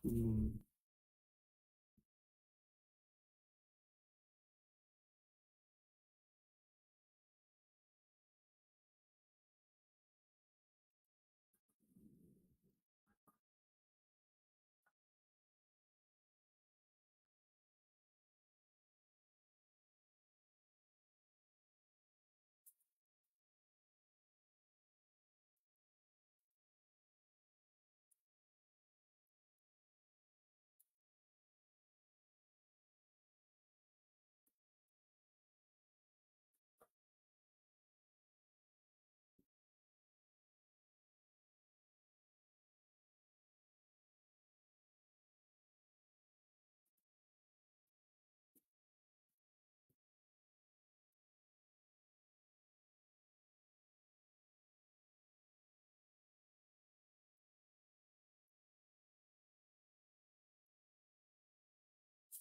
Cool.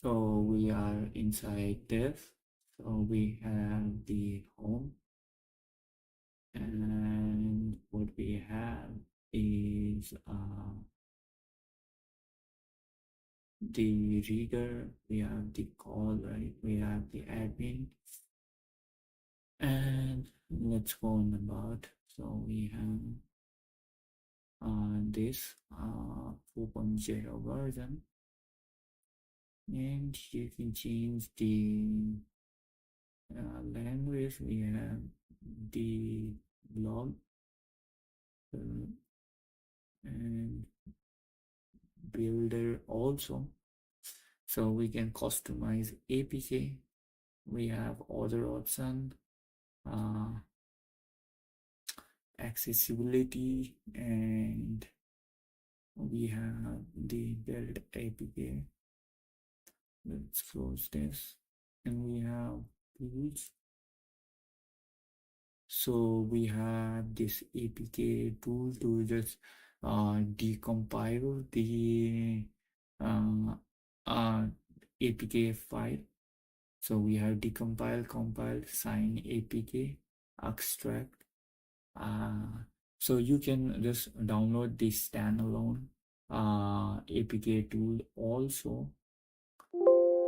So we are inside this. So we have the home, and what we have is the reader, we have the call, right? We have the admin, and let's go on about. So we have this 4.0 version, and you can change the language. We have the blog and builder also, so we can customize APK. We have other option, uh, accessibility, and we have the build APK. Let's close this, and we have tools. So we have this APK tool to just decompile the uh, APK file. So we have decompile, compile, sign APK, extract. So you can just download this standalone APK tool also.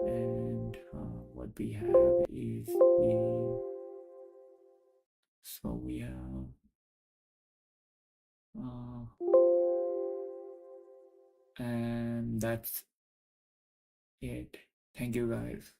And what we have is the, so we have and that's it. Thank you guys.